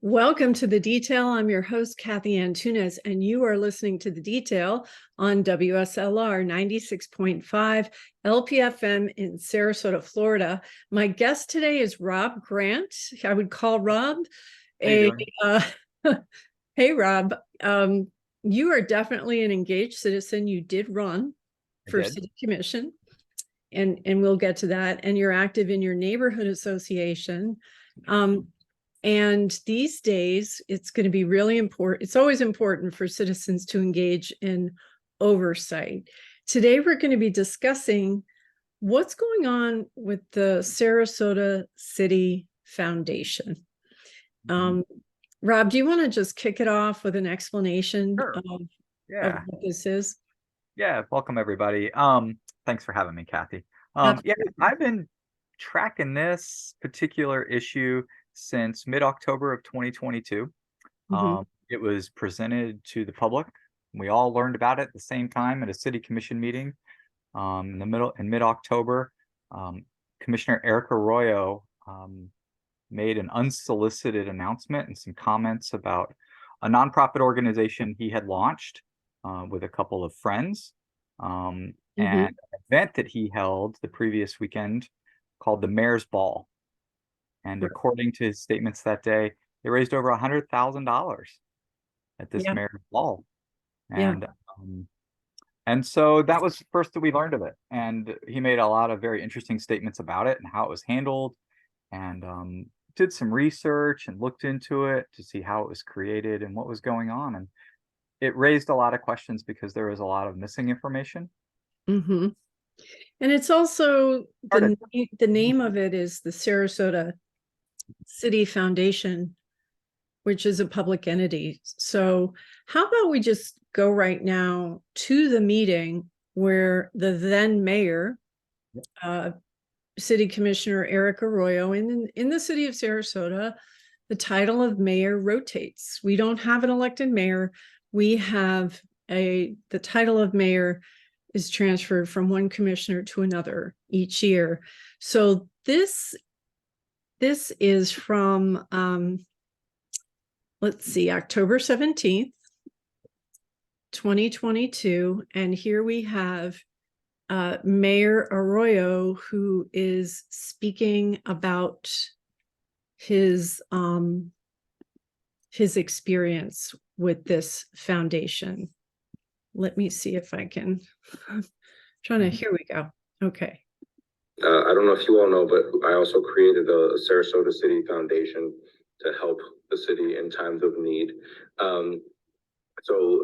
Welcome to The Detail. I'm your host, Kathy Antunes, and you are listening to The Detail on WSLR 96.5 LPFM in Sarasota, Florida. My guest today is Rob Grant. I would call Rob Hey, Rob. You are definitely an engaged citizen. You did run for city commission, and we'll get to that. And you're active in your neighborhood association. And these days, it's going to be really important. It's always important for citizens to engage in oversight. Today, we're going to be discussing what's going on with the Sarasota City Foundation. Rob, do you want to just kick it off with an explanation of what this is? Yeah, welcome everybody. Thanks for having me, Kathy. I've been tracking this particular issue since mid-October of 2022. It was presented to the public. We all learned about it at the same time at a city commission meeting in mid-October. Commissioner Arroyo made an unsolicited announcement and some comments about a nonprofit organization he had launched with a couple of friends, and an event that he held the previous weekend called the Mayor's Ball. And according to his statements that day, they raised over $100,000 at this Mayor's Ball. And so that was the first that we learned of it. And he made a lot of very interesting statements about it and how it was handled, and did some research and looked into it to see how it was created and what was going on. And it raised a lot of questions because there was a lot of missing information. And it's also, the name of it is the Sarasota City Foundation, which is a public entity. So how about we just go right now to the meeting where the then mayor, City Commissioner Arroyo, in the city of Sarasota, the title of mayor rotates. We don't have an elected mayor. We have the title of mayor is transferred from one commissioner to another each year. So this is from, let's see, October 17th, 2022. And here we have Mayor Arroyo, who is speaking about his experience with this foundation. Let me see if I can, here we go. Okay. I don't know if you all know, but I also created the Sarasota City Foundation to help the city in times of need. So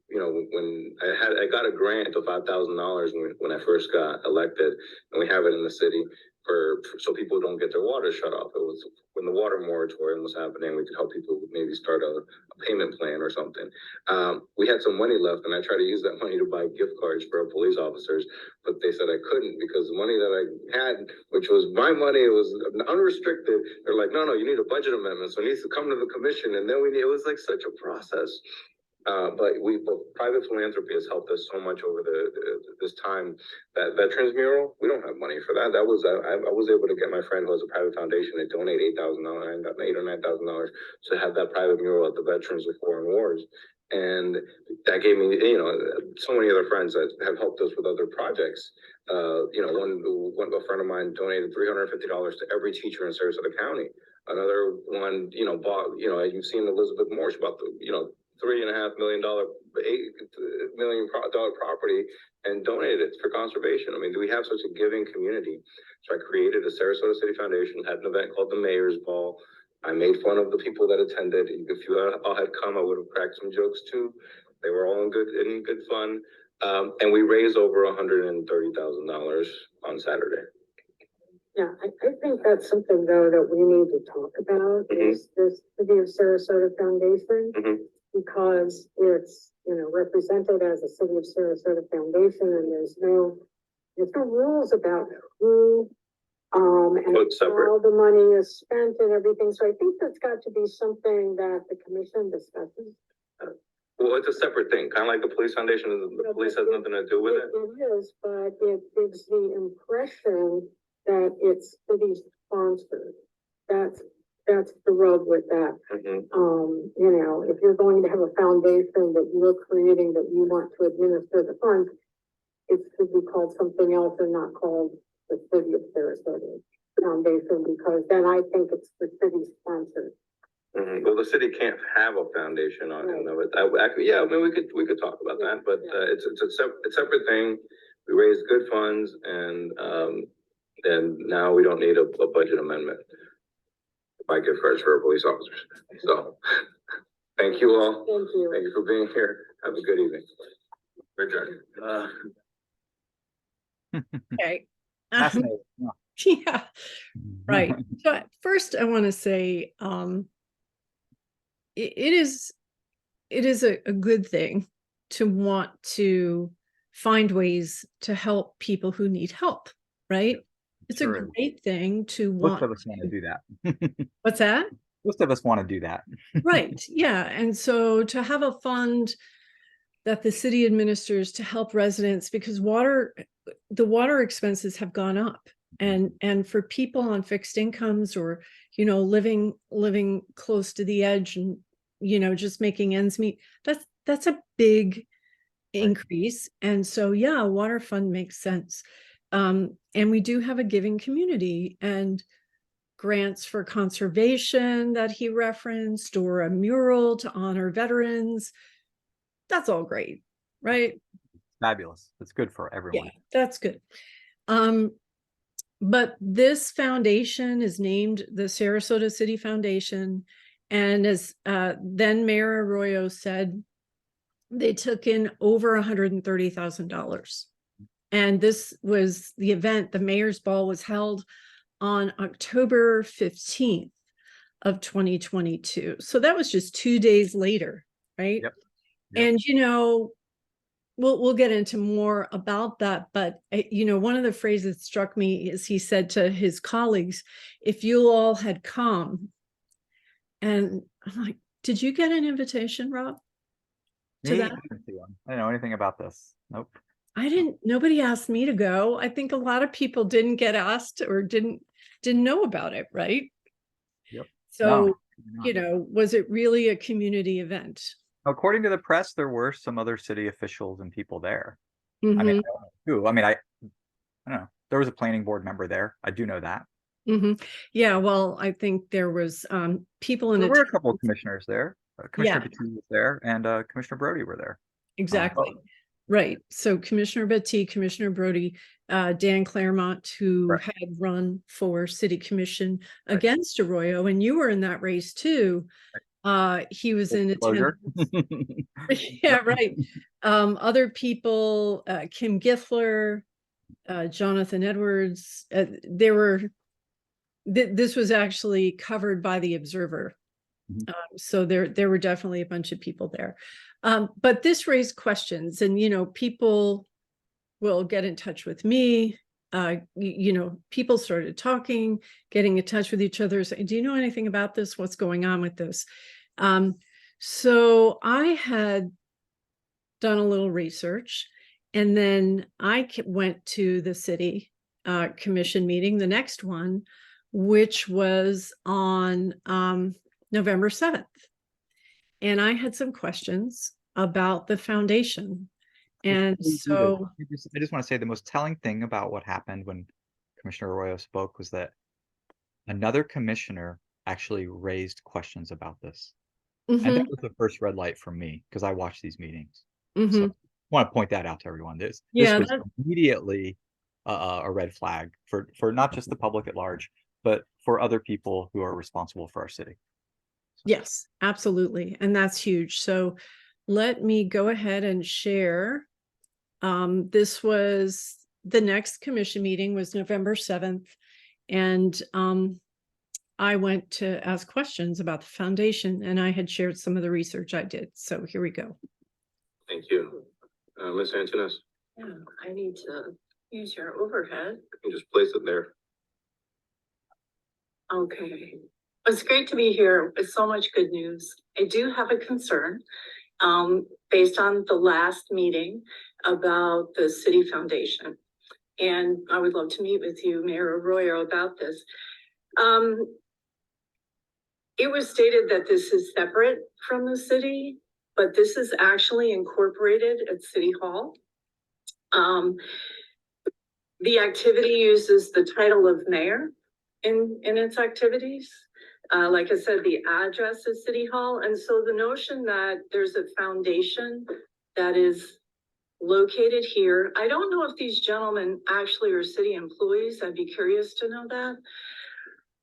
you know, when I got a grant of $5,000 when I first got elected, and we have it in the city so people don't get their water shut off. It was when the water moratorium was happening. We could help people maybe start a payment plan or something. We had some money left, and I tried to use that money to buy gift cards for our police officers, but they said I couldn't because the money that I had, which was my money, it was unrestricted. They're like, no, you need a budget amendment, so it needs to come to the commission, and then it was like such a process. But private philanthropy has helped us so much over this time. That Veterans Mural, we don't have money for that. I was able to get my friend who has a private foundation to donate $8,000, $8,000 or $9,000 to have that private mural at the Veterans of Foreign Wars. And that gave me, so many other friends that have helped us with other projects. A friend of mine donated $350 to every teacher in Sarasota County. Another one, bought, you've seen Elizabeth Moore, she bought the, $3.5 million, $8 million property and donated it for conservation. I mean, do we have such a giving community? So I created a Sarasota City Foundation, had an event called the Mayor's Ball. I made fun of the people that attended. If you all had come, I would have cracked some jokes too. They were all in good fun. And we raised over $130,000 on Saturday. Yeah, I think that's something though that we need to talk about is this City of Sarasota Foundation, because it's represented as a City of Sarasota Foundation, and there's no rules about who and how the money is spent and everything. So I think that's got to be something that the commission discusses. Well, it's a separate thing, kind of like the police foundation. The police has nothing to do with it. It is, but it gives the impression that it's city sponsored. that's the rub with that. You know, if you're going to have a foundation that you're creating that you want to administer the funds, it should be called something else and not called the City of Sarasota Foundation, because then I think it's the city sponsored. Well, the city can't have a foundation on it, though. Yeah, I mean, we could talk about that, but it's a separate thing. We raised good funds, and now we don't need a budget amendment. My gift cards for our police officers. So, thank you all. Thank you. Thank you for being here. Have a good evening. Richard. Okay. Fascinating. Yeah. Yeah, right. So first I want to say, it is a good thing to want to find ways to help people who need help, right? It's Sure a is. great thing to Most want. of us want to do that. What's that? Most of us want to do that. Right. Yeah. And so to have a fund that the city administers to help residents, because the water expenses have gone up. And for people on fixed incomes, or, you know, living close to the edge and, you know, just making ends meet, that's a big increase. And so, yeah, a water fund makes sense. And we do have a giving community, and grants for conservation that he referenced, or a mural to honor veterans. That's all great, right? Fabulous. It's good for everyone. Yeah, that's good. But this foundation is named the Sarasota City Foundation. And as then Mayor Arroyo said, they took in over $130,000. And this was the event. The mayor's ball was held on October 15th of 2022. So that was just 2 days later, right? Yep. And, you know, we'll get into more about that, but you know, one of the phrases that struck me is he said to his colleagues, "If you all had come," and I'm like, "Did you get an invitation, Rob, to Me? that?" I don't know anything about this. Nope. I didn't. Nobody asked me to go. I think a lot of people didn't get asked or didn't know about it, right? Yep. So, No, you know, was it really a community event? according to the press, there were some other city officials and people there. Mm-hmm. I mean, I don't know who. I mean, I don't know. There was a planning board member there. I do know that. Mm-hmm. Yeah, well, I think there was people in There it. were a couple of commissioners there. Commissioner Yeah. Petit was there, and Commissioner Brody were there. Exactly. Right. So Commissioner Petit, Commissioner Brody, Dan Claremont, who Right. had run for city commission Right. against Arroyo, and you were in that race too. He was in attendance. Yeah, right. Other people, Kim Githler, Jonathan Edwards, this was actually covered by the Observer. So there were definitely a bunch of people there. But this raised questions, and, you know, people will get in touch with me. You know, people started talking, getting in touch with each other, saying, "Do you know anything about this? What's going on with this?" So I had done a little research, and then I went to the city commission meeting, the next one, which was on November 7th. And I had some questions about the foundation. And so I just want to say the most telling thing about what happened when Commissioner Arroyo spoke was that another commissioner actually raised questions about this. And that was the first red light for me, because I watch these meetings. So I want to point that out to everyone. This was immediately a red flag for not just the public at large, but for other people who are responsible for our city. Yes, absolutely. And that's huge. So let me go ahead and share. This was the next commission meeting was November 7th. And I went to ask questions about the foundation, and I had shared some of the research I did. So here we go. Thank you. Ms. Antonis, Yeah, I need to use your overhead. you can just place it there. Okay. It's great to be here with so much good news. I do have a concern, based on the last meeting about the city foundation. And I would love to meet with you, Mayor Arroyo, about this. it was stated that this is separate from the city, but this is actually incorporated at City Hall. The activity uses the title of mayor in its activities. Like I said, the address is City Hall. And so the notion that there's a foundation that is located here, I don't know if these gentlemen actually are city employees. I'd be curious to know that.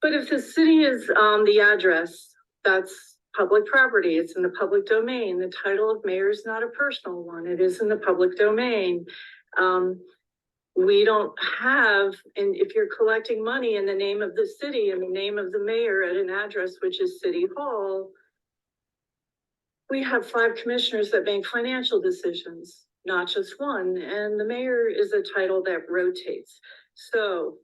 But if the city is the address, that's public property. It's in the public domain. The title of mayor is not a personal one. It is in the public domain. We don't have, and if you're collecting money in the name of the city and the name of the mayor at an address, which is City Hall, we have 5 commissioners that make financial decisions, not just one. And the mayor is a title that rotates. So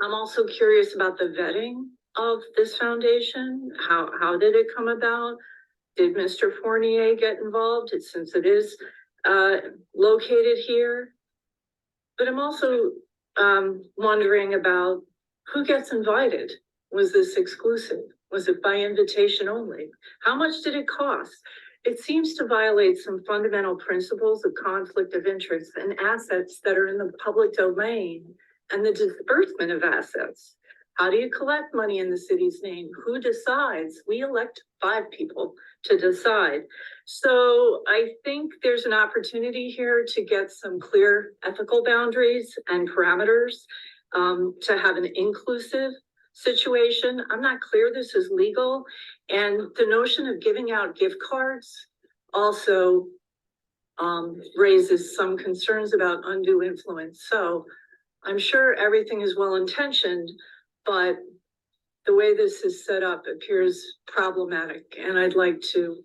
I'm also curious about the vetting of this foundation. How did it come about? Did Mr. Fournier get involved? Since it is located here. But I'm also wondering about who gets invited. Was this exclusive? Was it by invitation only? How much did it cost? It seems to violate some fundamental principles of conflict of interest and assets that are in the public domain and the disbursement of assets. How do you collect money in the city's name? Who decides? We elect 5 people to decide. So I think there's an opportunity here to get some clear ethical boundaries and parameters, to have an inclusive situation. I'm not clear this is legal. And the notion of giving out gift cards also raises some concerns about undue influence. So I'm sure everything is well-intentioned, but the way this is set up appears problematic. And I'd like to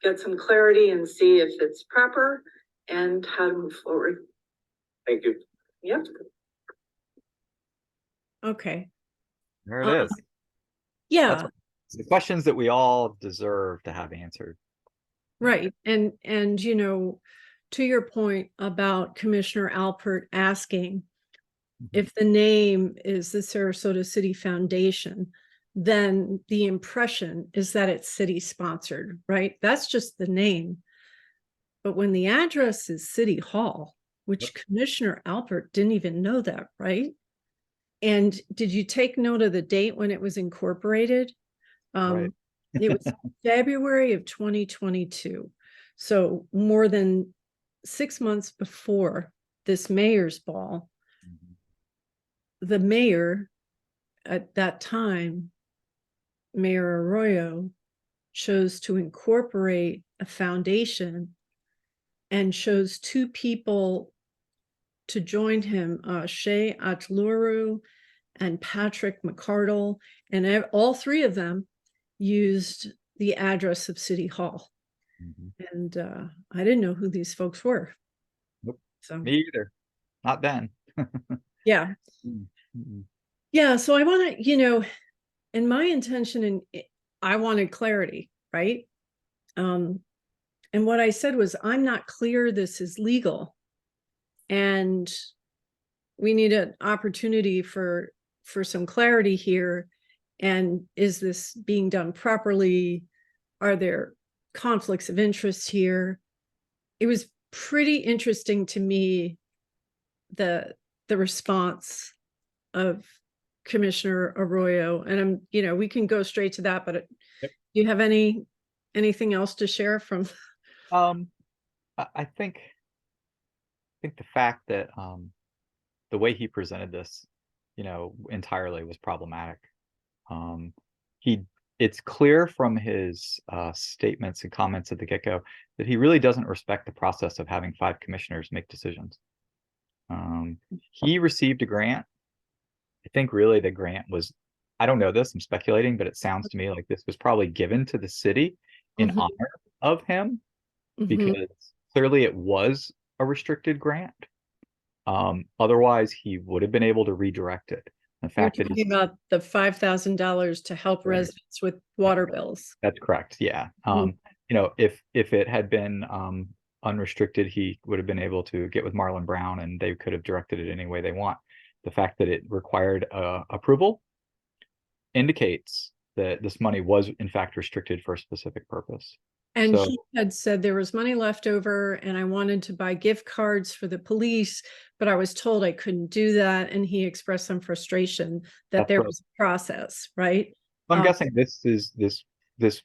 get some clarity and see if it's proper and how to move forward. Thank you. Yep. Okay. There it is. Yeah, That's the questions that we all deserve to have answered. right. And you know, to your point about Commissioner Alpert asking if the name is the Sarasota City Foundation, then the impression is that it's city sponsored, right? That's just the name. But when the address is City Hall, which Commissioner Alpert didn't even know that, right? And did you take note of the date when it was incorporated? Right. It was February of 2022. So more than 6 months before this mayor's ball, the mayor at that time, Mayor Arroyo, chose to incorporate a foundation and chose 2 people to join him, Shay Atluru and Patrick McCardle, and all 3 of them used the address of City Hall. And I didn't know who these folks were. Nope. So Me either. Not then. yeah. Yeah, so I want to, you know, and my intention, and I wanted clarity, right? And what I said was, I'm not clear this is legal, and we need an opportunity for some clarity here. And is this being done properly? Are there conflicts of interest here? It was pretty interesting to me, the response of Commissioner Arroyo, and I'm, you know, we can go straight to that, but do you have anything else to share from? I think the fact that the way he presented this, you know, entirely was problematic. It's clear from his statements and comments at the get-go that he really doesn't respect the process of having 5 commissioners make decisions. He received a grant. I think really the grant was, I don't know this, I'm speculating, but it sounds to me like this was probably given to the city in honor of him, because clearly it was a restricted grant. Otherwise he would have been able to redirect it. The fact that he's about the $5,000 to help residents with water bills. That's correct. Yeah. You know, if it had been unrestricted, he would have been able to get with Marlon Brown and they could have directed it any way they want. The fact that it required approval indicates that this money was in fact restricted for a specific purpose. And So- he had said there was money left over and I wanted to buy gift cards for the police, but I was told I couldn't do that. And he expressed some frustration that That's there right. was a process, right? I'm guessing this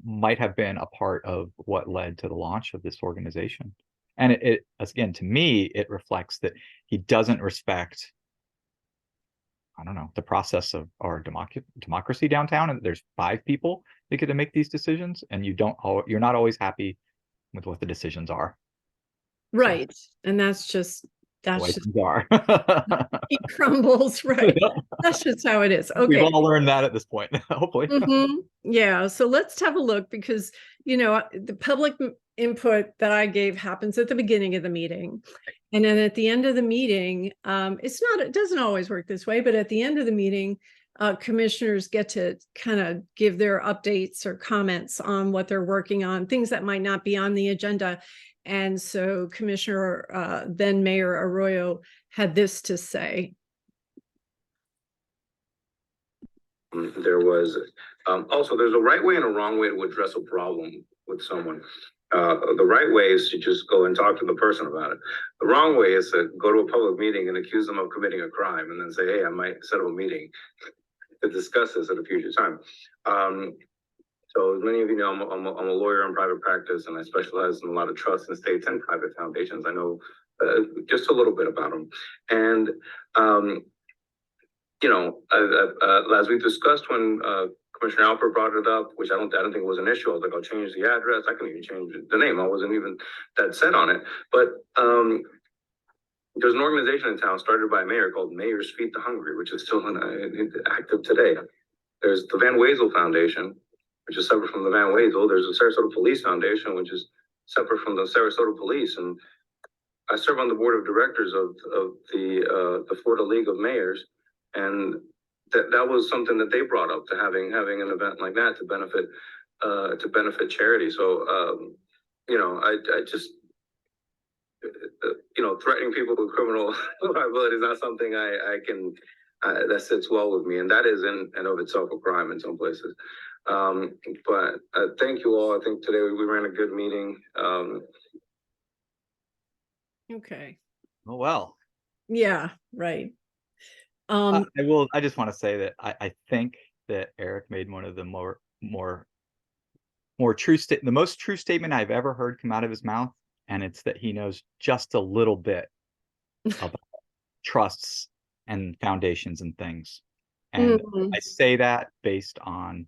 might have been a part of what led to the launch of this organization. And it again, to me, it reflects that he doesn't respect, I don't know, the process of our democracy downtown, and there's 5 people that get to make these decisions, and you're not always happy with what the decisions are. Right. And that's just Are. he crumbles, right? That's just how it is. We've Okay. all learned that at this point, hopefully. Yeah. So let's have a look because, the public input that I gave happens at the beginning of the meeting. And then at the end of the meeting, it doesn't always work this way, but at the end of the meeting, commissioners get to kind of give their updates or comments on what they're working on, things that might not be on the agenda. And so Commissioner, then Mayor Arroyo had this to say. There was, also, there's a right way and a wrong way to address a problem with someone. The right way is to just go and talk to the person about it. The wrong way is to go to a public meeting and accuse them of committing a crime and then say, hey, I might set up a meeting to discuss this at a future time. So as many of you know, I'm a lawyer in private practice, and I specialize in a lot of trusts and states and private foundations. I know just a little bit about them. And, as we discussed when Commissioner Alpert brought it up, which I don't think it was an issue. I was like, I'll change the address. I can even change the name. I wasn't even that set on it. But there's an organization in town started by a mayor called Mayors Feed the Hungry, which is still active today. There's the Van Wezel Foundation, which is separate from the Van Wezel. There's the Sarasota Police Foundation, which is separate from the Sarasota Police. And I serve on the board of directors of the Florida League of Mayors. And that was something that they brought up, to having an event like that to benefit charity. So, I just, threatening people with criminal liability is not something I can, that sits well with me. And that is in and of itself a crime in some places. But thank you all. I think today we ran a good meeting. Okay. Oh, well. Yeah, right. I just want to say that I think that Eric made one of the more true the most true statement I've ever heard come out of his mouth. And it's that he knows just a little bit about trusts and foundations and things. And I say that based on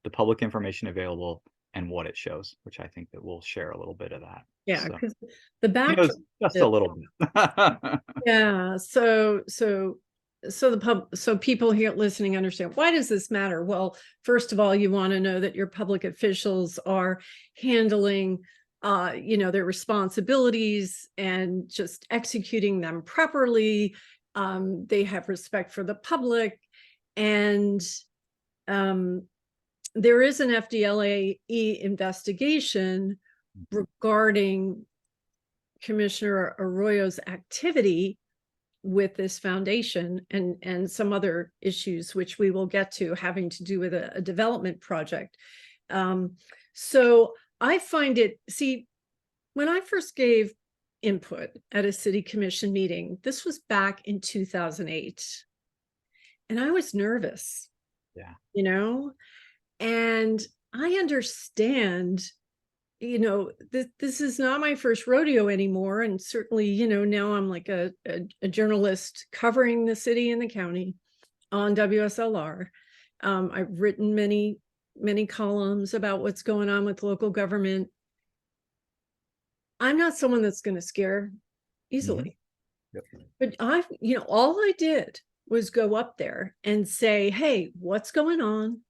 the public information available and what it shows, which I think that we'll share a little bit of that. Yeah, So, because the back he knows just a little bit. yeah, so people here listening understand, why does this matter? Well, first of all, you want to know that your public officials are handling their responsibilities and just executing them properly. They have respect for the public, and there is an FDLE investigation regarding Commissioner Arroyo's activity with this foundation and some other issues, which we will get to, having to do with a development project. So I find it, when I first gave input at a city commission meeting, this was back in 2008, and I was nervous. Yeah. And I understand, this is not my first rodeo anymore. And certainly, now I'm like a journalist covering the city and the county on WSLR. I've written many columns about what's going on with local government. I'm not someone that's going to scare easily. But all I did was go up there and say, hey, what's going on?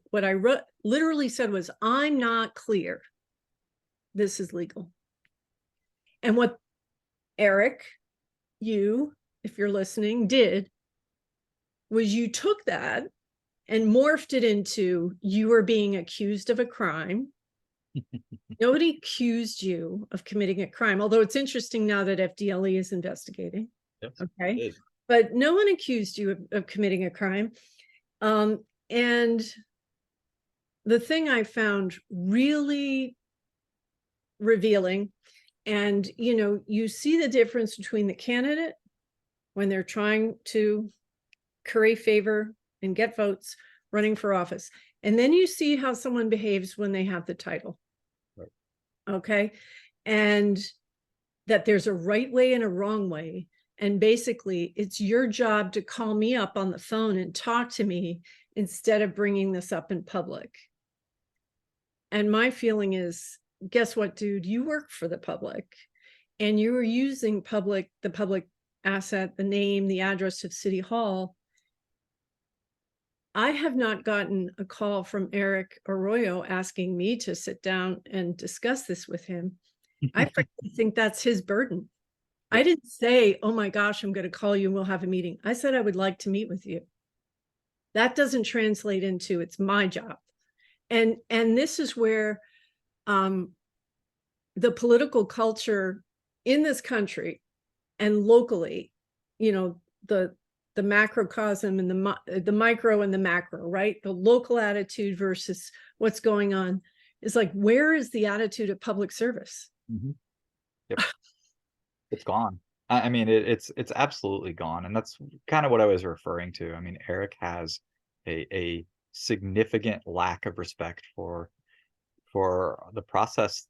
What I literally said was, I'm not clear. This is legal. And what Eric, you, if you're listening, did was you took that and morphed it into, you were being accused of a crime. Nobody accused you of committing a crime, although it's interesting now that FDLE is investigating. Yes, okay, but no one accused you of committing a crime. And the thing I found really revealing, and you see the difference between the candidate when they're trying to curry favor and get votes running for office, and then you see how someone behaves when they have the title. Right. Okay. And that there's a right way and a wrong way. And basically it's your job to call me up on the phone and talk to me instead of bringing this up in public. And my feeling is, guess what, dude, you work for the public and you are using the public asset, the name, the address of City Hall. I have not gotten a call from Eric Arroyo asking me to sit down and discuss this with him. I frankly think that's his burden. I didn't say, oh my gosh, I'm going to call you and we'll have a meeting. I said I would like to meet with you. That doesn't translate into it's my job. And this is where the political culture in this country and locally, the macrocosm and the micro and the macro, right? The local attitude versus what's going on is like, where is the attitude of public service? Mm-hmm. Yep. It's gone. I mean, it's absolutely gone. And that's kind of what I was referring to. I mean, Eric has a significant lack of respect for the process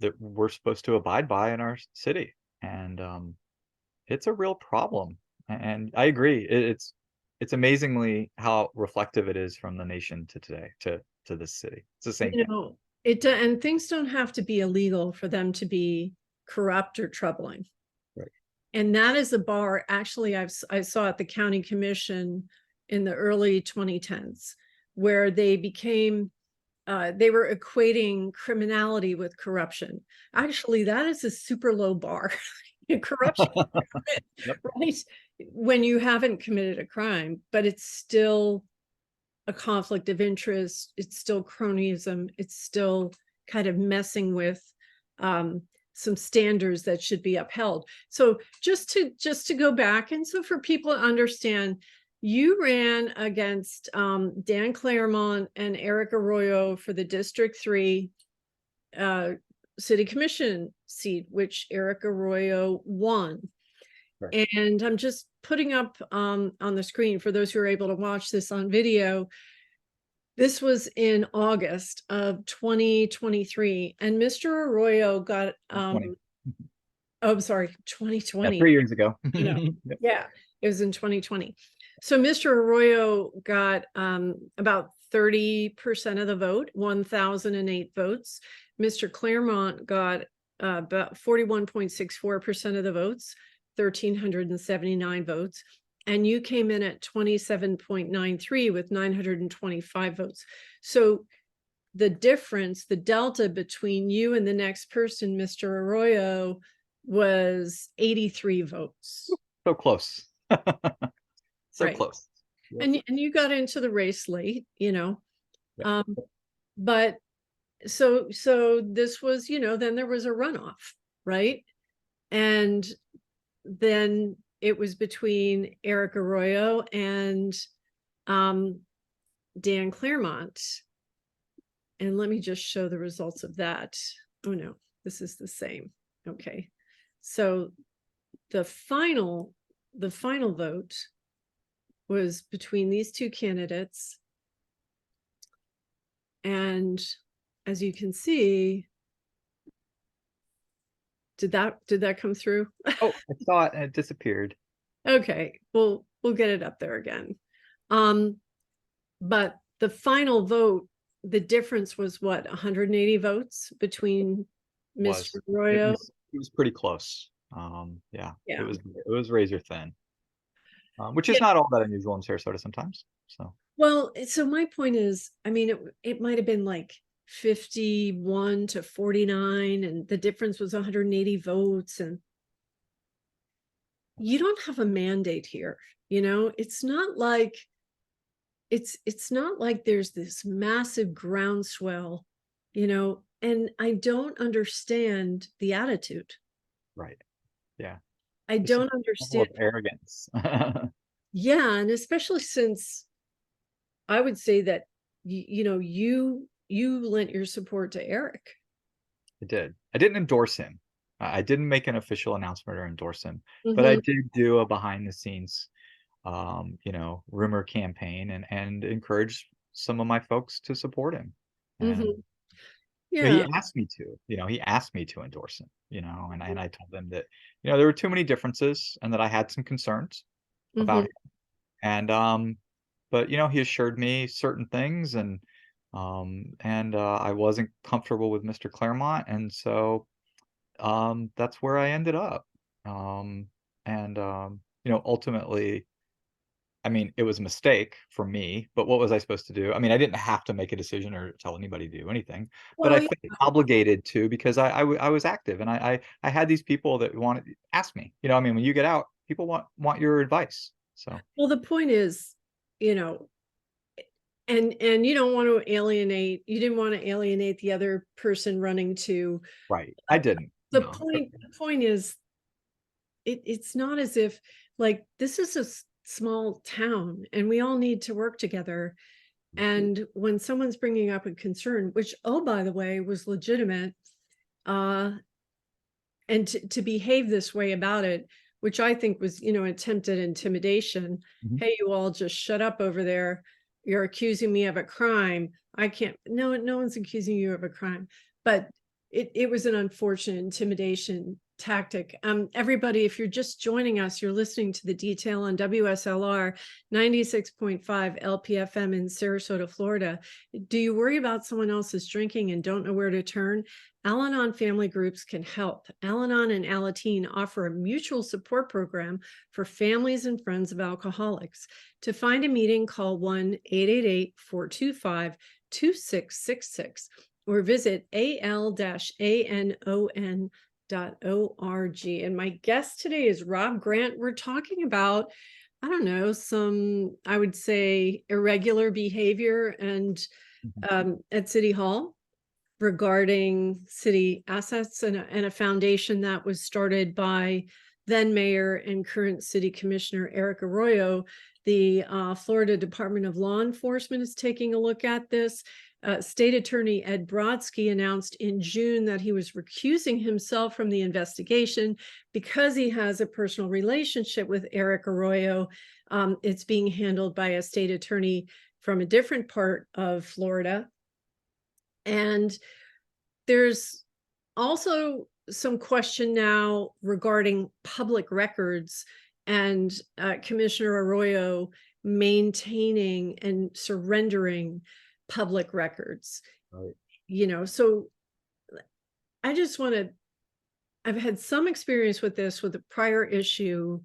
that we're supposed to abide by in our city. And it's a real problem. And I agree. It's amazingly how reflective it is from the nation to today, to this city. It's the same thing. And things don't have to be illegal for them to be corrupt or troubling. Right. And that is a bar, actually, I saw at the county commission in the early 2010s, where they became, they were equating criminality with corruption. Actually, that is a super low bar. Corruption, Yep. right? When you haven't committed a crime, but it's still a conflict of interest. It's still cronyism. It's still kind of messing with some standards that should be upheld. So just to go back, and so for people to understand, you ran against Dan Claremont and Eric Arroyo for the District 3 City Commission seat, which Eric Arroyo won. Right. And I'm just putting up on the screen for those who are able to watch this on video. This was in August of 2023, and Mr. Arroyo got I'm sorry, 2020. Yeah, 3 years ago. Yep. Yeah, it was in 2020. So Mr. Arroyo got about 30% of the vote, 1,008 votes. Mr. Claremont got about 41.64% of the votes, 1,379 votes. And you came in at 27.93 with 925 votes. So the difference, the delta between you and the next person, Mr. Arroyo, was 83 votes. So close. So right. Close. Yep. And you got into the race late, Yep. But so this was, then there was a runoff, right? And then it was between Eric Arroyo and Dan Claremont. And let me just show the results of that. Oh no, this is the same. Okay. So the final vote was between these two candidates. And as you can see, did that come through? Oh, I saw it and it disappeared. Okay, we'll get it up there again. But the final vote, the difference was what, 180 votes between Mr. Arroyo? It was pretty close. Yeah. It was razor thin, which is not all that unusual in Sarasota sometimes. So well, so my point is, I mean, it might have been like 51 to 49, and the difference was 180 votes, and you don't have a mandate here. It's not like there's this massive groundswell, and I don't understand the attitude. Right. Yeah. I don't understand arrogance. Yeah, and especially since I would say that, you lent your support to Eric. I did. I didn't endorse him. I didn't make an official announcement or endorse him, but I did do a behind the scenes, rumor campaign and encourage some of my folks to support him. And he Yeah. asked me to, he asked me to endorse him, and I told him that, there were too many differences and that I had some concerns about him. And but he assured me certain things, and I wasn't comfortable with Mr. Claremont, and so that's where I ended up. Ultimately, I mean, it was a mistake for me, but what was I supposed to do? I mean, I didn't have to make a decision or tell anybody to do anything, but I Well, felt obligated to, because I was active, and I had these people that wanted ask me. I mean, when you get out, people want your advice. So well, the point is, and you don't want to alienate, you didn't want to alienate the other person running to. right, I didn't. The No. point is, it's not as if, like, this is a small town and we all need to work together. And when someone's bringing up a concern, which, oh, by the way, was legitimate, and to behave this way about it, which I think was, attempted intimidation. Hey, you all just shut up over there. You're accusing me of a crime. I can't, no one's accusing you of a crime, but it was an unfortunate intimidation tactic. Everybody, if you're just joining us, you're listening to The Detail on WSLR 96.5 LPFM in Sarasota, Florida. Do you worry about someone else's drinking and don't know where to turn? Al-Anon family groups can help. Al-Anon and Alateen offer a mutual support program for families and friends of alcoholics. To find a meeting, call 1-888-425-2666 or visit al-anon.org. And my guest today is Rob Grant. We're talking about, I don't know, some, I would say, irregular behavior and at City Hall regarding city assets and a foundation that was started by then Mayor and current City Commissioner Eric Arroyo. The Florida Department of Law Enforcement is taking a look at this. State Attorney Ed Brodsky announced in June that he was recusing himself from the investigation because he has a personal relationship with Eric Arroyo. It's being handled by a state attorney from a different part of Florida. And there's also some question now regarding public records and Commissioner Arroyo maintaining and surrendering public records. Right. So I just I've had some experience with this with a prior issue.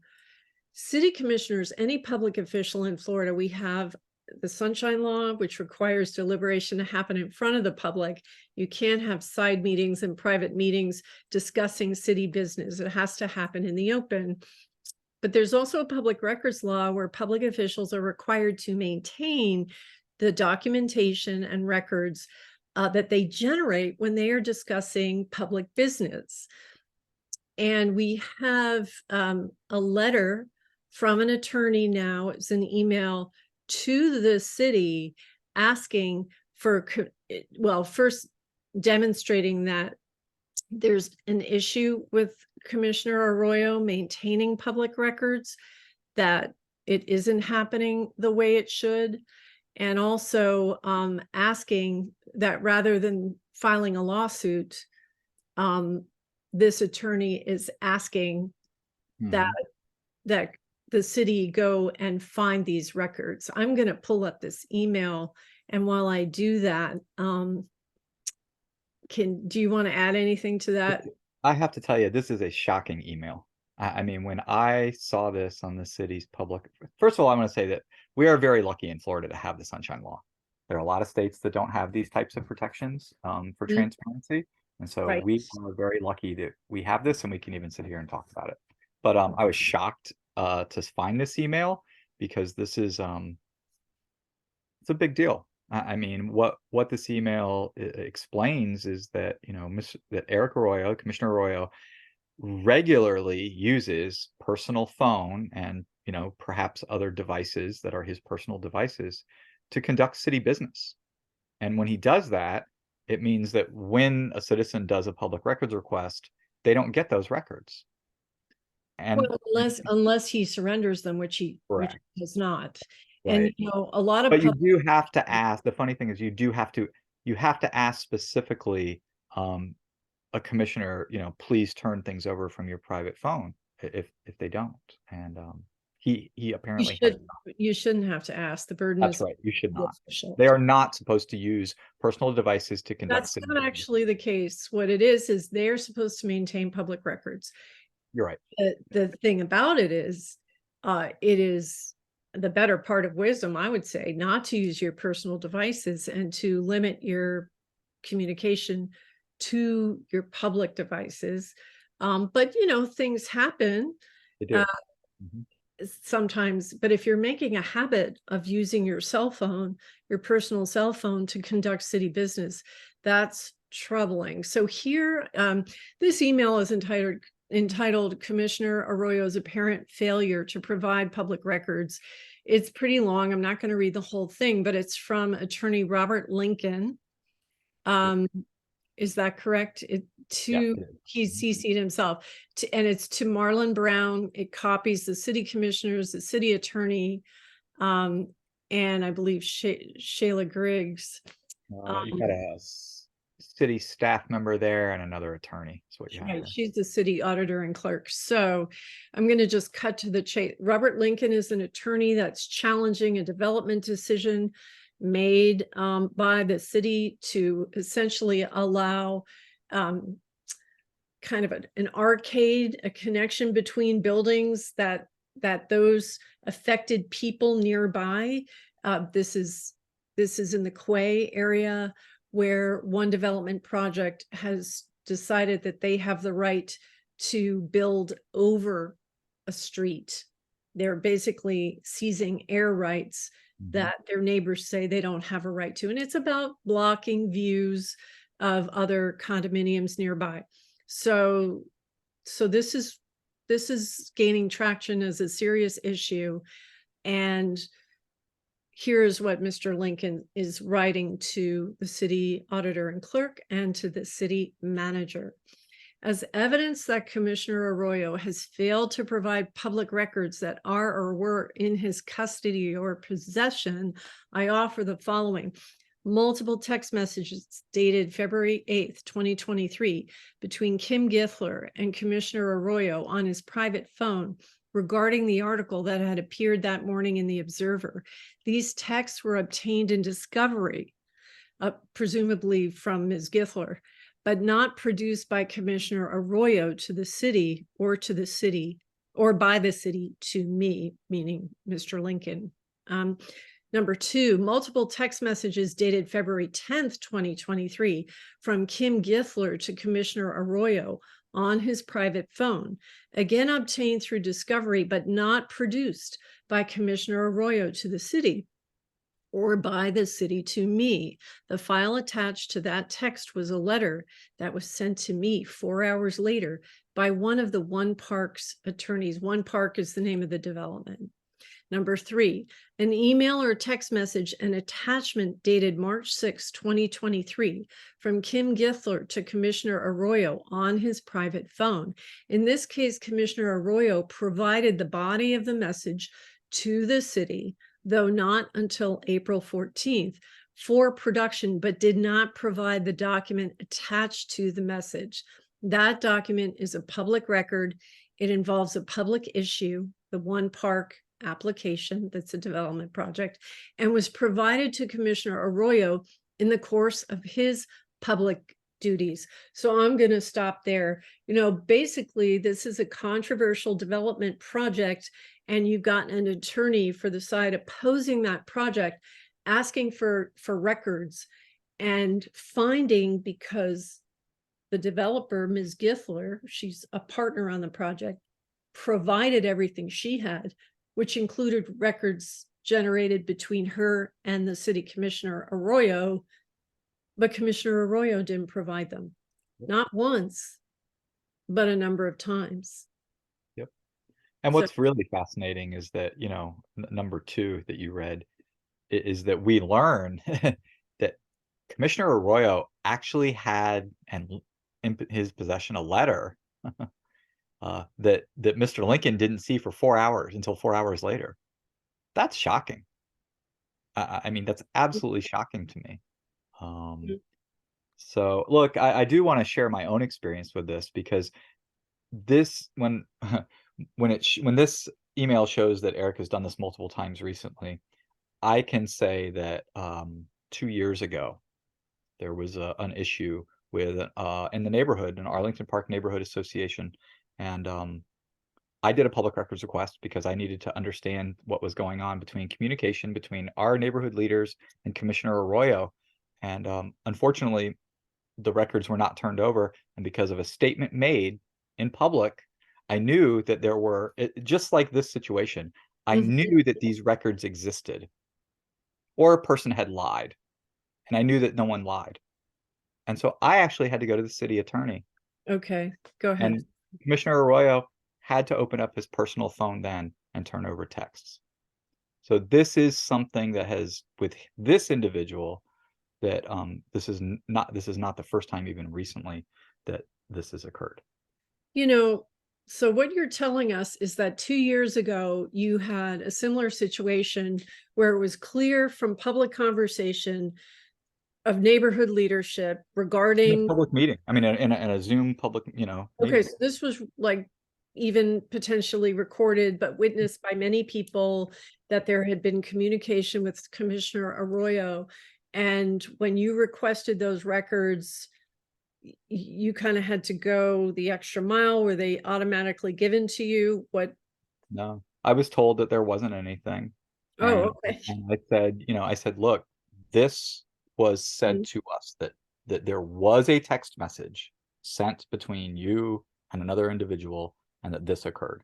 City commissioners, any public official in Florida, we have the Sunshine Law, which requires deliberation to happen in front of the public. You can't have side meetings and private meetings discussing city business. It has to happen in the open. But there's also a public records law where public officials are required to maintain the documentation and records that they generate when they are discussing public business. And we have a letter from an attorney now, it's an email to the city asking for, well, first demonstrating that there's an issue with Commissioner Arroyo maintaining public records, that it isn't happening the way it should. And also asking that rather than filing a lawsuit, this attorney is asking that the city go and find these records. I'm going to pull up this email, and while I do that, do you want to add anything to that? I have to tell you, this is a shocking email. I mean, when I saw this on the city's public, first of all, I want to say that we are very lucky in Florida to have the Sunshine Law. There are a lot of states that don't have these types of protections for transparency. And so we are very lucky that we have this and we can even sit here and talk about it. But I was shocked to find this email, because this is it's a big deal. I mean, what this email explains is that, that Eric Arroyo, Commissioner Arroyo, regularly uses personal phone and, perhaps other devices that are his personal devices to conduct city business. And when he does that, it means that when a citizen does a public records request, they don't get those records. And Well, unless he surrenders them, which he does not. And right. you know, a lot of But you do have to ask. The funny thing is, you have to ask specifically a commissioner, please turn things over from your private phone if they don't. And he apparently you shouldn't have to ask. The burden that's is right. You should the not. official. They are not supposed to use personal devices to conduct. That's not actually the case. What it is they're supposed to maintain public records. You're right. The thing about it is the better part of wisdom, I would say, not to use your personal devices and to limit your communication to your public devices. But things happen. They do. Sometimes, but if you're making a habit of using your cell phone, your personal cell phone, to conduct city business, that's troubling. So here, this email is entitled Commissioner Arroyo's apparent failure to provide public records. It's pretty long. I'm not going to read the whole thing, but it's from attorney Robert Lincoln. Is that correct? He CC'd himself and it's to Marlon Brown. It copies the city commissioners, the city attorney, and I believe Shayla Griggs. You got a city staff member there and another attorney. That's what you have. Right. She's the city auditor and clerk. So I'm going to just cut to the chase. Robert Lincoln is an attorney that's challenging a development decision made by the city to essentially allow kind of an arcade, a connection between buildings that those affected people nearby. This is in the Quay area, where one development project has decided that they have the right to build over a street. They're basically seizing air rights that their neighbors say they don't have a right to. And it's about blocking views of other condominiums nearby. So this is gaining traction as a serious issue. And here's what Mr. Lincoln is writing to the city auditor and clerk and to the city manager. As evidence that Commissioner Arroyo has failed to provide public records that are or were in his custody or possession, I offer the following. Multiple text messages dated February 8th, 2023, between Kim Githler and Commissioner Arroyo on his private phone regarding the article that had appeared that morning in the Observer. These texts were obtained in discovery, presumably from Ms. Githler, but not produced by Commissioner Arroyo to the city or by the city to me, meaning Mr. Lincoln. Number two, multiple text messages dated February 10th, 2023 from Kim Githler to Commissioner Arroyo on his private phone, again obtained through discovery, but not produced by Commissioner Arroyo to the city or by the city to me. The file attached to that text was a letter that was sent to me 4 hours later by one of the One Park's attorneys. One Park is the name of the development. Number three, an email or text message, an attachment dated March 6, 2023 from Kim Githler to Commissioner Arroyo on his private phone. In this case, Commissioner Arroyo provided the body of the message to the city, though not until April 14th, for production, but did not provide the document attached to the message. That document is a public record. It involves a public issue, the One Park application, that's a development project, and was provided to Commissioner Arroyo in the course of his public duties. So I'm going to stop there. Basically, this is a controversial development project, and you've got an attorney for the side opposing that project, asking for records and finding, because the developer, Ms. Githler, she's a partner on the project, provided everything she had, which included records generated between her and the city commissioner Arroyo, but Commissioner Arroyo didn't provide them. Not once, but a number of times. Yep. And what's really fascinating is that, number two that you read, is that we learn that Commissioner Arroyo actually had in his possession a letter that Mr. Lincoln didn't see for 4 hours until 4 hours later. That's shocking. I mean, that's absolutely shocking to me. So look, I do want to share my own experience with this, because this when when this email shows that Eric has done this multiple times recently, I can say that 2 years ago there was an issue with in the neighborhood, in Arlington Park Neighborhood Association, and I did a public records request because I needed to understand what was going on between communication between our neighborhood leaders and Commissioner Arroyo, and unfortunately the records were not turned over, and because of a statement made in public, I knew that there were, just like this situation, I knew that these records existed, or a person had lied, and I knew that no one lied. And so I actually had to go to the city attorney. Okay, go ahead. And Commissioner Arroyo had to open up his personal phone then and turn over texts. So this is something that has, with this individual, that this is not the first time, even recently, that this has occurred. You know, so what you're telling us is that 2 years ago, you had a similar situation where it was clear from public conversation of neighborhood leadership In regarding. a public meeting. I mean, in a Zoom public, meeting. Okay, so this was like even potentially recorded, but witnessed by many people, that there had been communication with Commissioner Arroyo. And when you requested those records, you kind of had to go the extra mile. Were they automatically given to you? What? No, I was told that there wasn't anything. Oh, okay. And I said, look, this was said to us that there was a text message sent between you and another individual, and that this occurred.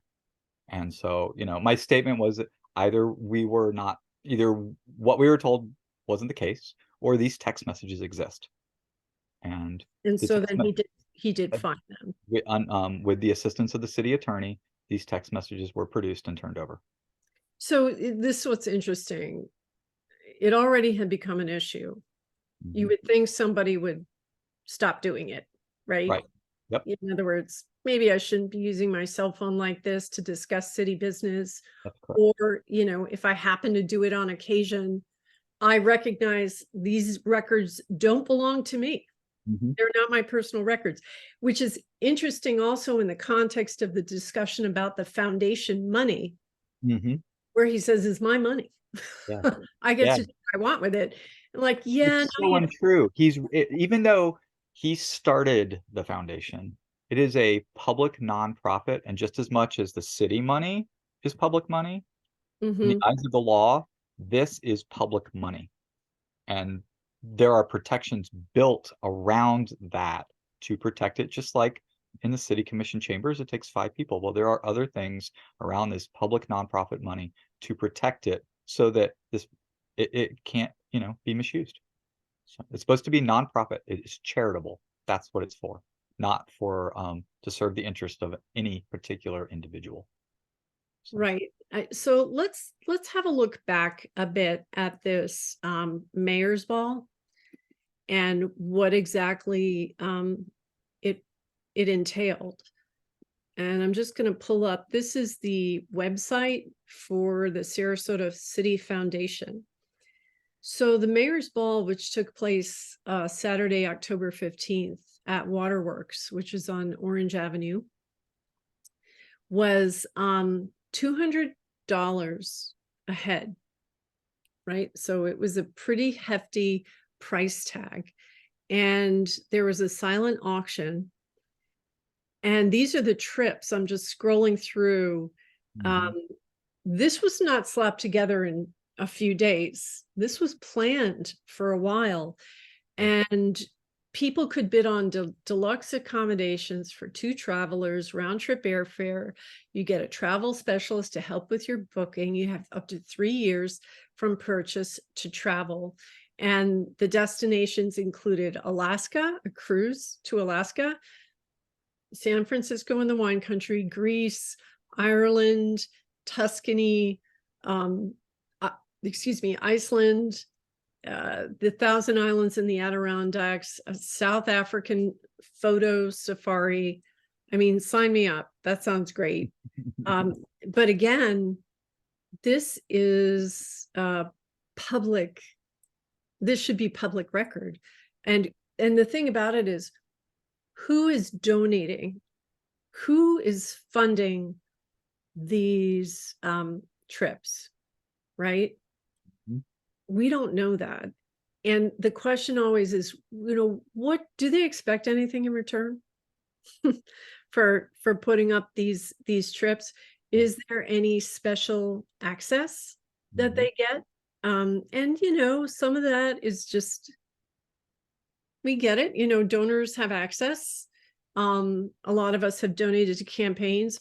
And so, my statement was that either what we were told wasn't the case, or these text messages exist. And so then he did find them. With the assistance of the city attorney, these text messages were produced and turned over. So this is what's interesting. It already had become an issue. You would think somebody would stop doing it, right? Right. Yep. In other words, maybe I shouldn't be using my cell phone like this to discuss city business. That's correct. Or, if I happen to do it on occasion, I recognize these records don't belong to me. They're not my personal records, which is interesting also in the context of the discussion about the foundation money, where he says, is my money. Yeah. I get to do what I want with it. Like, it's so untrue. Even though he started the foundation, it is a public nonprofit, and just as much as the city money is public money, in the eyes of the law, this is public money. And there are protections built around that to protect it, just like in the city commission chambers, it takes 5 people. Well, there are other things around this public nonprofit money to protect it, so that it can't, be misused. So it's supposed to be nonprofit. It is charitable. That's what it's for, not for to serve the interest of any particular individual. So. Right. So let's have a look back a bit at this mayor's ball and what exactly it entailed. And I'm just going to pull up. This is the website for the Sarasota City Foundation. So the mayor's ball, which took place Saturday, October 15th at Waterworks, which is on Orange Avenue, was $200 a head, right? So it was a pretty hefty price tag. And there was a silent auction. And these are the trips. I'm just scrolling through. This was not slapped together in a few days. This was planned for a while. And people could bid on deluxe accommodations for 2 travelers, round trip airfare. You get a travel specialist to help with your booking. You have up to 3 years from purchase to travel. And the destinations included Alaska, a cruise to Alaska, San Francisco in the wine country, excuse me, Iceland, the Thousand Islands in the Adirondacks, a South African photo safari. I mean, sign me up. That sounds great. But again, this is public. This should be public record. And the thing about it is, who is donating? Who is funding these trips, right? Mhm. We don't know that. And the question always is, what do they expect anything in return for putting up these trips? Is there any special access that they get? And some of that is just, we get it, donors have access. A lot of us have donated to campaigns,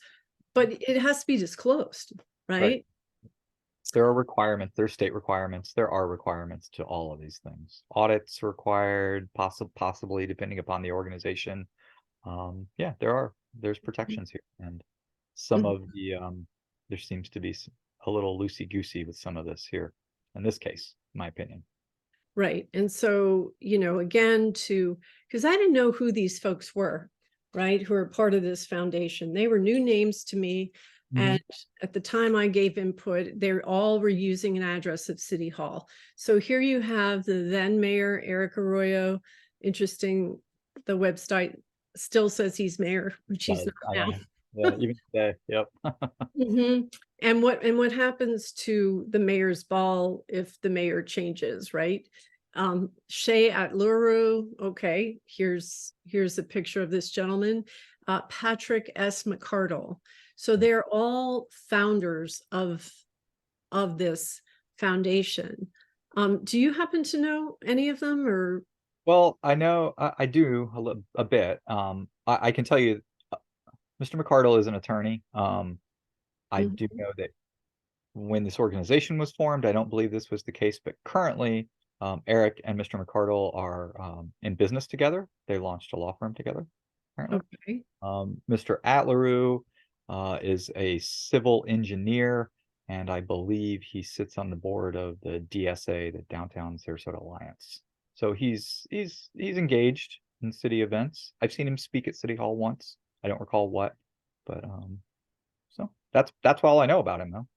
but it has to be disclosed, right? There are requirements, there are state requirements, there are requirements to all of these things. Audits required, possibly depending upon the organization. Yeah, there's protections here, and some of the there seems to be a little loosey-goosey with some of this here in this case, in my opinion. Right. And so, again, because I didn't know who these folks were, right, who are part of this foundation. They were new names to me. And at the time I gave input, they all were using an address of City Hall. So here you have the then mayor, Eric Arroyo. Interesting, the website still says he's mayor, which he's not now. Yeah, even today. Yep. And what happens to the mayor's ball if the mayor changes, right? Shea Atluru, okay, here's a picture of this gentleman, Patrick S. McCardle. So they're all founders of this foundation. Do you happen to know any of them, or? Well, I know I do a bit. I can tell you, Mr. McCardle is an attorney. I do know that when this organization was formed, I don't believe this was the case, but currently, Eric and Mr. McCardle are in business together. They launched a law firm together, apparently. Okay. Mr. Atleru is a civil engineer, and I believe he sits on the board of the DSA, the Downtown Sarasota Alliance. So he's engaged in city events. I've seen him speak at City Hall once. I don't recall what, but so that's all I know about him, though.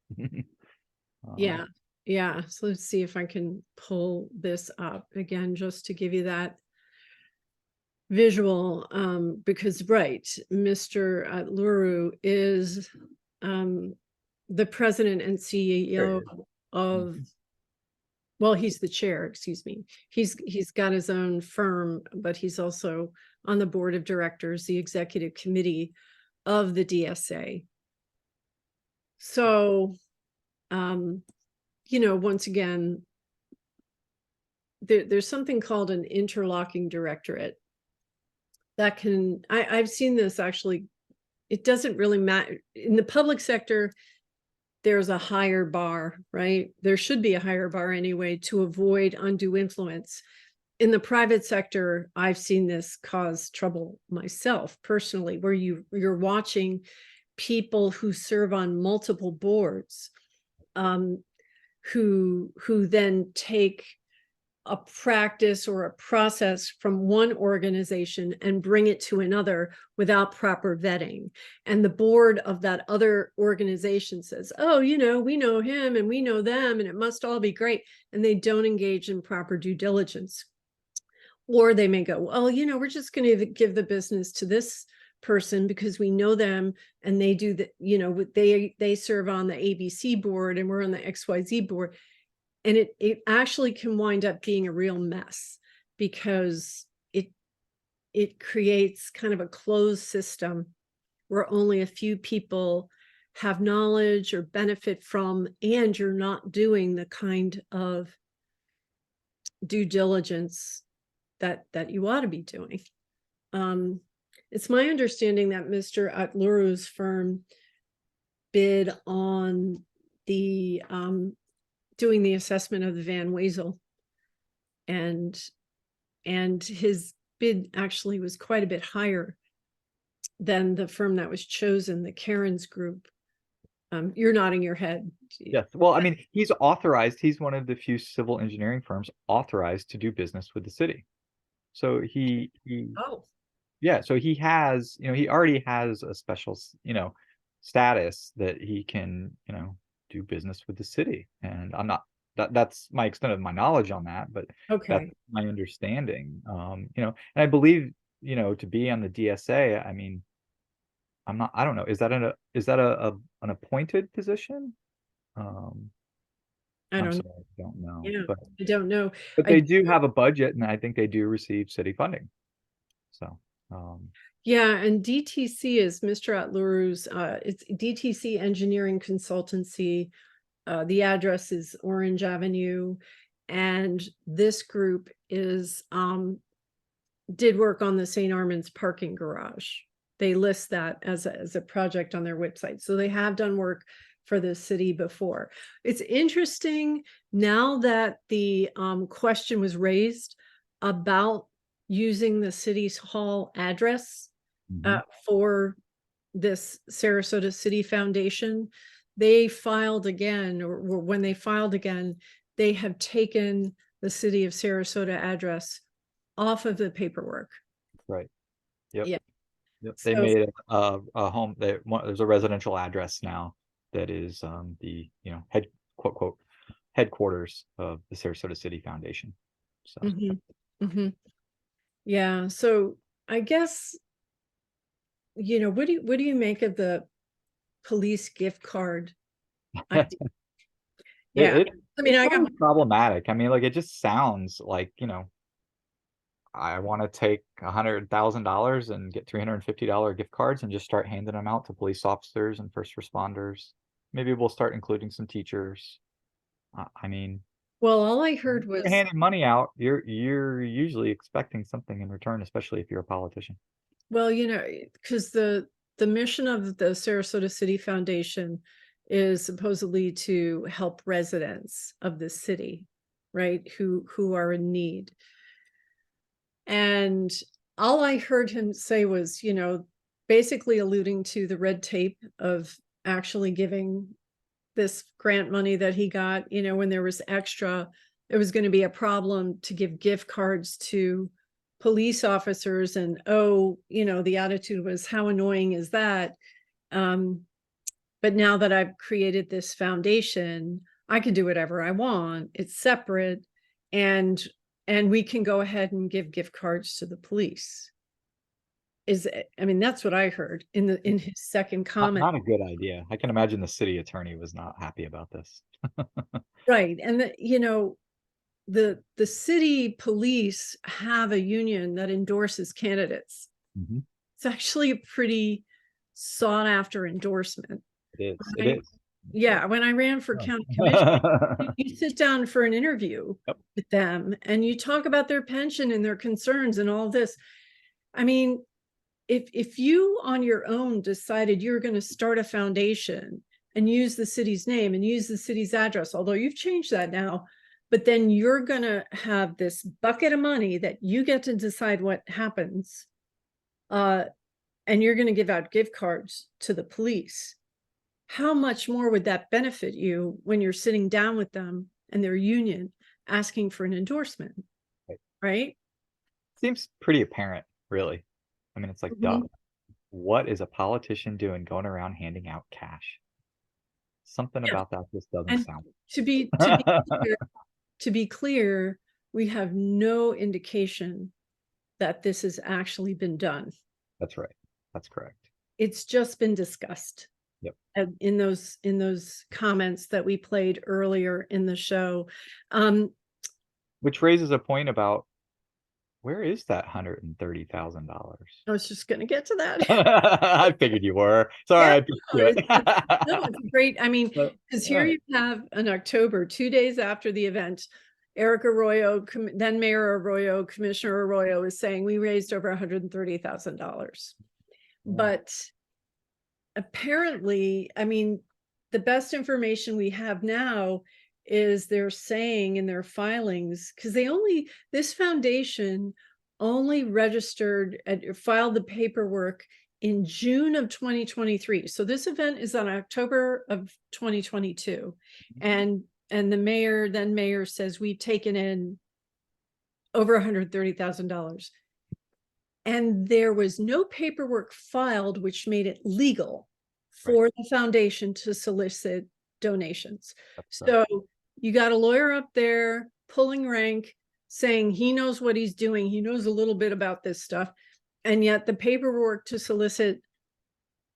Yeah. So let's see if I can pull this up again, just to give you that visual, because Mr. Atluru is the president and CEO of, well, he's the chair, excuse me. He's got his own firm, but he's also on the board of directors, the executive committee of the DSA. So, once again, there's something called an interlocking directorate that can, I've seen this actually, it doesn't really matter. In the public sector, there's a higher bar, right? There should be a higher bar anyway to avoid undue influence. In the private sector, I've seen this cause trouble myself personally, where you're watching people who serve on multiple boards, who then take a practice or a process from one organization and bring it to another without proper vetting. And the board of that other organization says, oh, we know him and we know them and it must all be great. And they don't engage in proper due diligence. Or they may go, well, we're just going to give the business to this person because we know them and they do the, they serve on the ABC board and we're on the XYZ board. And it actually can wind up being a real mess because it creates kind of a closed system where only a few people have knowledge or benefit from, and you're not doing the kind of due diligence that you ought to be doing. It's my understanding that Mr. Atluru's firm bid on the doing the assessment of the Van Wezel, and his bid actually was quite a bit higher than the firm that was chosen, the Cairns Group. You're nodding your head. Yes. Well, I mean, he's authorized. He's one of the few civil engineering firms authorized to do business with the city. So Oh, yeah, so he has, he already has a special, status that he can, do business with the city. And I'm not, that's my extent of my knowledge on that, but that's okay. my understanding. And I believe, to be on the DSA, I mean, I don't know, is that an appointed position? I I'm don't, sorry, I don't know, yeah, but I don't know. they do have a budget, and I think they do receive city funding. So, Yeah, and DTC is Mr. Atluru's, it's DTC Engineering Consultancy. The address is Orange Avenue. And this group did work on the St. Armand's parking garage. They list that as a project on their website. So they have done work for the city before. It's interesting now that the question was raised about using the city's hall address for this Sarasota City Foundation. They filed again, or when they filed again, they have taken the city of Sarasota address off of the paperwork. right. Yep. Yeah. Yep. They So- made a home. There's a residential address now that is the quote quote headquarters of the Sarasota City Foundation. So yeah. So I guess, what do you make of the police gift card idea? Yeah. I mean, I got problematic. I mean, like, it just sounds like, I want to take $100,000 and get $350 gift cards and just start handing them out to police officers and first responders. Maybe we'll start including some teachers. I mean, well, all I heard if was, you're handing money out, you're usually expecting something in return, especially if you're a politician. well, because the mission of the Sarasota City Foundation is supposedly to help residents of the city, right? Who are in need. And all I heard him say was, basically alluding to the red tape of actually giving this grant money that he got, when there was extra, it was going to be a problem to give gift cards to police officers. And, the attitude was, how annoying is that? But now that I've created this foundation, I can do whatever I want. It's separate. And we can go ahead and give gift cards to the police. I mean, that's what I heard in his second comment. Not a good idea. I can imagine the city attorney was not happy about this. Right. And the city police have a union that endorses candidates. It's actually a pretty sought after endorsement. It is. Yeah, when I ran for county commissioner, you sit down for an interview with them and you talk about their pension and their concerns and all this. I mean, if you on your own decided you're going to start a foundation and use the city's name and use the city's address, although you've changed that now, but then you're going to have this bucket of money that you get to decide what happens. And you're going to give out gift cards to the police. How much more would that benefit you when you're sitting down with them and their union asking for an endorsement? Right? Seems pretty apparent, really. I mean, it's like, duh. What is a politician doing going around handing out cash? Something about that just doesn't sound. To be clear, we have no indication that this has actually been done. That's right. That's correct. It's just been discussed. Yep. In those comments that we played earlier in the show. Which raises a point about, where is that $130,000? I was just going to get to that. I figured you were. Sorry. It's great. I mean, because here you have in October, 2 days after the event, Eric Arroyo, then Mayor Arroyo, Commissioner Arroyo is saying we raised over $130,000. But apparently, I mean, the best information we have now is they're saying in their filings, because this foundation only registered and filed the paperwork in June of 2023. So this event is on October of 2022. And the mayor says we've taken in over $130,000. And there was no paperwork filed, which made it legal for the foundation to solicit donations. So you got a lawyer up there pulling rank, saying he knows what he's doing. He knows a little bit about this stuff. And yet the paperwork to solicit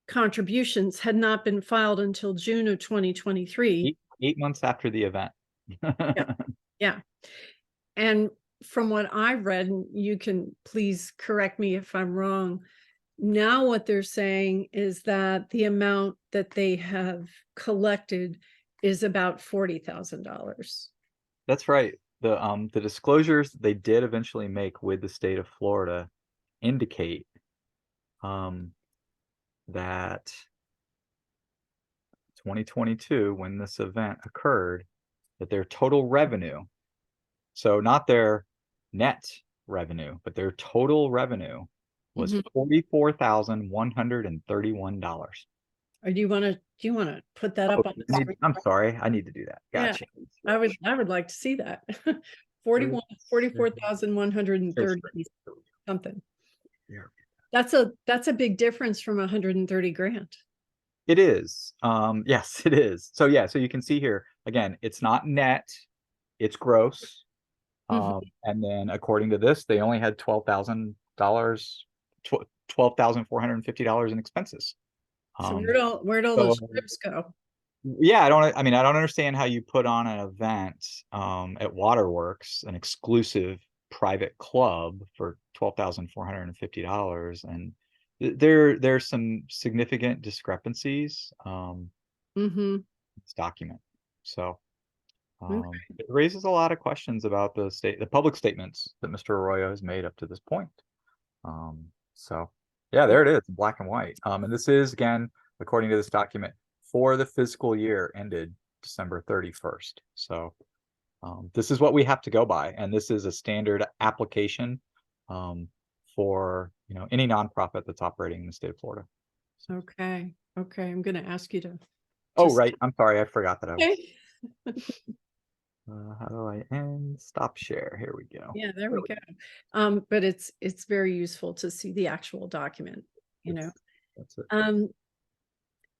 contributions had not been filed until June of 2023. 8 months after the event. Yeah. And from what I've read, and you can please correct me if I'm wrong, now what they're saying is that the amount that they have collected is about $40,000. That's right. The disclosures they did eventually make with the state of Florida indicate that 2022, when this event occurred, that their total revenue, so not their net revenue, but their total revenue was $44,131. Or do you want to put that up on the screen? I'm sorry, I need to do that. Gotcha. Yeah, I would like to see that. 44,130 something. That's a big difference from 130 grand. It is. Yes, it is. So yeah, so you can see here again, it's not net, it's gross. And then according to this, they only had $12,450 in expenses. So where'd all those trips go? Yeah, I don't understand how you put on an event at Waterworks, an exclusive private club, for $12,450, and there's some significant discrepancies in this document. So it raises a lot of questions about the public statements that Mr. Arroyo has made up to this point. So yeah, there it is, in black and white. And this is, again, according to this document, for the fiscal year ended December 31st. So this is what we have to go by, and this is a standard application for any nonprofit that's operating in the state of Florida. Okay, I'm going to ask you to. Oh, right. I'm sorry, I forgot that. Okay. How do I end? Stop share. Here we go. Yeah, there we go. But it's very useful to see the actual document. That's it.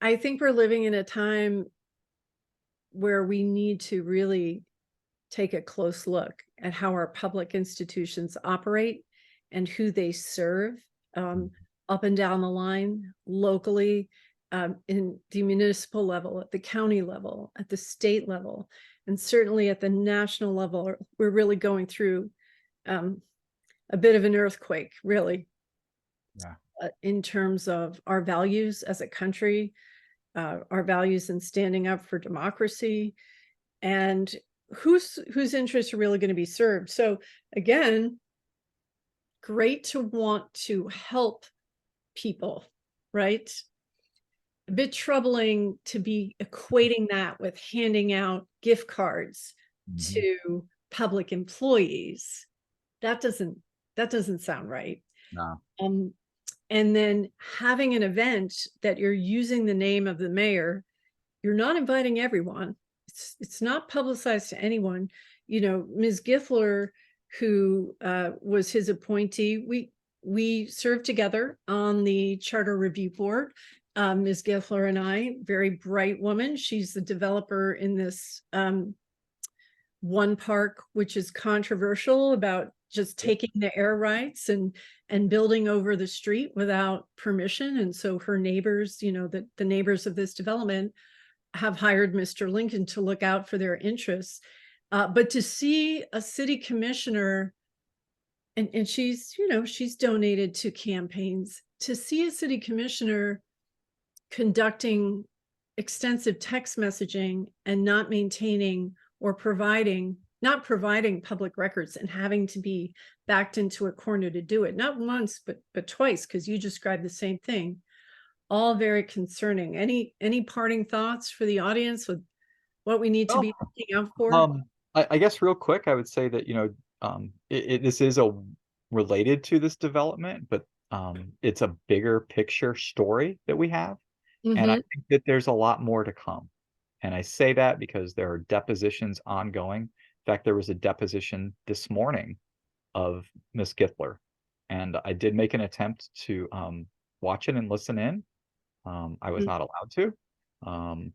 I think we're living in a time where we need to really take a close look at how our public institutions operate and who they serve, up and down the line, locally, in the municipal level, at the county level, at the state level, and certainly at the national level. We're really going through a bit of an earthquake, really, in terms of our values as a country, our values in standing up for democracy, and whose interests are really going to be served. So again, great to want to help people, right? A bit troubling to be equating that with handing out gift cards to public employees. That doesn't sound right. No. And then having an event that you're using the name of the mayor, you're not inviting everyone. It's not publicized to anyone. Ms. Gifler, who was his appointee, we served together on the Charter Review Board. Ms. Gifler and I, very bright woman. She's the developer in this one park, which is controversial, about just taking the air rights and building over the street without permission. And so her neighbors, the neighbors of this development, have hired Mr. Lincoln to look out for their interests. But to see a city commissioner, and she's donated to campaigns, to see a city commissioner conducting extensive text messaging and not maintaining or not providing public records, and having to be backed into a corner to do it, not once, but twice, because you described the same thing. All very concerning. Any parting thoughts for the audience with what we need to be looking out for? I guess real quick, I would say that this is related to this development, but it's a bigger picture story that we have. And I Mhm. think that there's a lot more to come. And I say that because there are depositions ongoing. In fact, there was a deposition this morning of Miss Gittler. And I did make an attempt to watch it and listen in. I was Mm. not allowed to,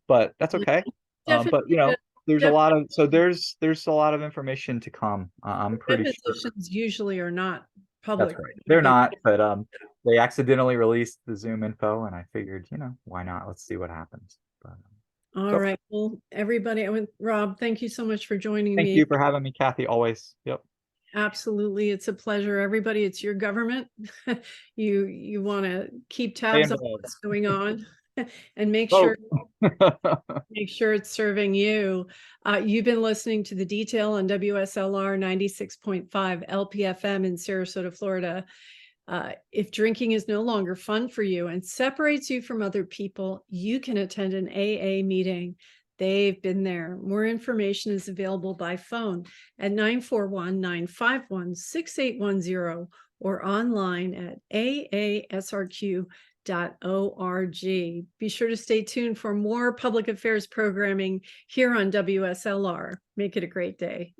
but that's Yeah, okay. But definitely, there's a lot definitely. of there's a lot of information to come. I'm pretty sure. Depositions usually are not That's public. right. They're not, but they accidentally released the Zoom info, and I figured, why not? Let's see what happens. But All so right. Well, everybody, Rob, thank you so much for joining thank me. you for having me, Kathy. Always. Yep. Absolutely. It's a pleasure. Everybody, it's your government. You want to keep tabs on what's going on and make sure it's serving you. You've been listening to The Detail on WSLR 96.5 LPFM in Sarasota, Florida. If drinking is no longer fun for you and separates you from other people, you can attend an AA meeting. They've been there. More information is available by phone at 941-951-6810 or online at aasrq.org. Be sure to stay tuned for more public affairs programming here on WSLR. Make it a great day.